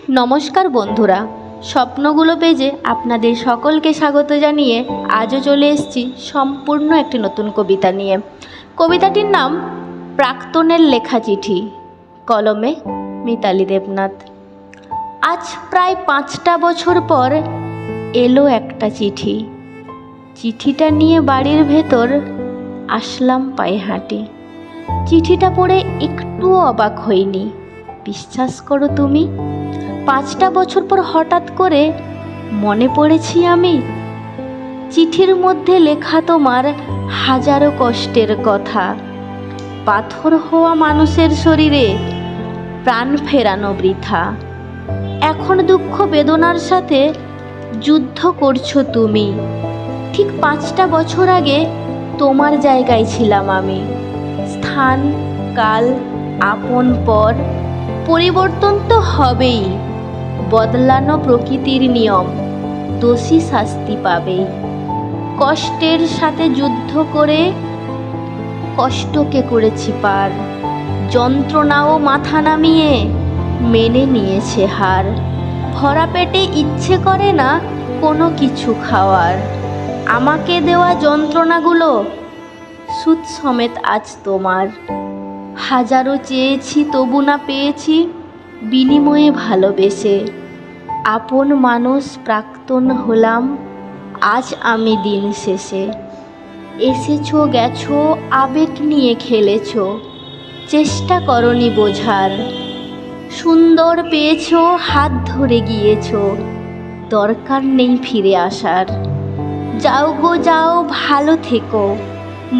নমস্কার বন্ধুরা, স্বপ্নগুলো পেজে আপনাদের সকলকে স্বাগত জানিয়ে আজও চলে এসেছি সম্পূর্ণ একটি নতুন কবিতা নিয়ে। কবিতাটির নাম প্রাক্তনের লেখা চিঠি, কলমে মিতালি দেবনাথ। আজ প্রায় 5টা বছর পর এলো একটা চিঠি। চিঠিটা নিয়ে বাড়ির ভেতর আসলাম পায়ে হাঁটি। চিঠিটা পড়ে একটুও অবাক হইনি, বিশ্বাস করো তুমি। 5টা বছর পর হঠাৎ করে মনে পড়েছি আমি। চিঠির মধ্যে লেখা তোমার হাজারো কষ্টের কথা, পাথর হওয়া মানুষের শরীরে প্রাণ ফেরানো বৃথা। এখন দুঃখ বেদনার সাথে যুদ্ধ করছো তুমি। ঠিক 5টা বছর আগে তোমার জায়গায় ছিলাম আমি। স্থান, কাল, আপন পর পরিবর্তন তো হবেই। বদলানো প্রকৃতির নিয়ম, দোষী শাস্তি পাবেই। কষ্টের সাথে যুদ্ধ করে কষ্টকে করেছি পার। যন্ত্রণাও মাথা নামিয়ে মেনে নিয়েছে হার। ভরা পেটে ইচ্ছে করে না কোনো কিছু খাওয়ার। আমাকে দেওয়া যন্ত্রণাগুলো সুদ সমেত আজ তোমার। হাজারো চেয়েছি তবু না পেয়েছি, বিনিময়ে ভালোবেসে। আপন মানুষ প্রাক্তন হলাম আজ আমি দিন শেষে। এসেছো গেছো আবেগ নিয়ে খেলেছো, চেষ্টা করনি বোঝার। সুন্দর পেয়েছো হাত ধরে গিয়েছো, দরকার নেই ফিরে আসার। যাও গো যাও, ভালো থেকো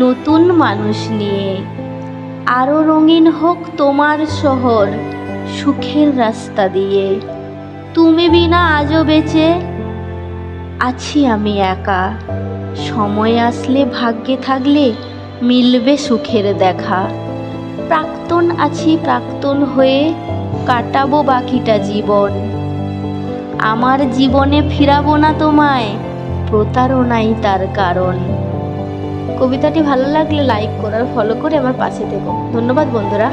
নতুন মানুষ নিয়ে। আরও রঙিন হোক তোমার শহর সুখের রাস্তা দিয়ে। তুমি বিনা আজও বেঁচে আছি আমি একা। সময় আসলে ভাগ্যে থাকলে মিলবে সুখের দেখা। প্রাক্তন আছি প্রাক্তন হয়ে কাটাবো বাকিটা জীবন। আমার জীবনে ফিরাবো না তোমায়, প্রতারণাই তার কারণ। কবিতাটি ভালো লাগলে লাইক করে আর ফলো করে আমার পাশে থেকো। ধন্যবাদ বন্ধুরা।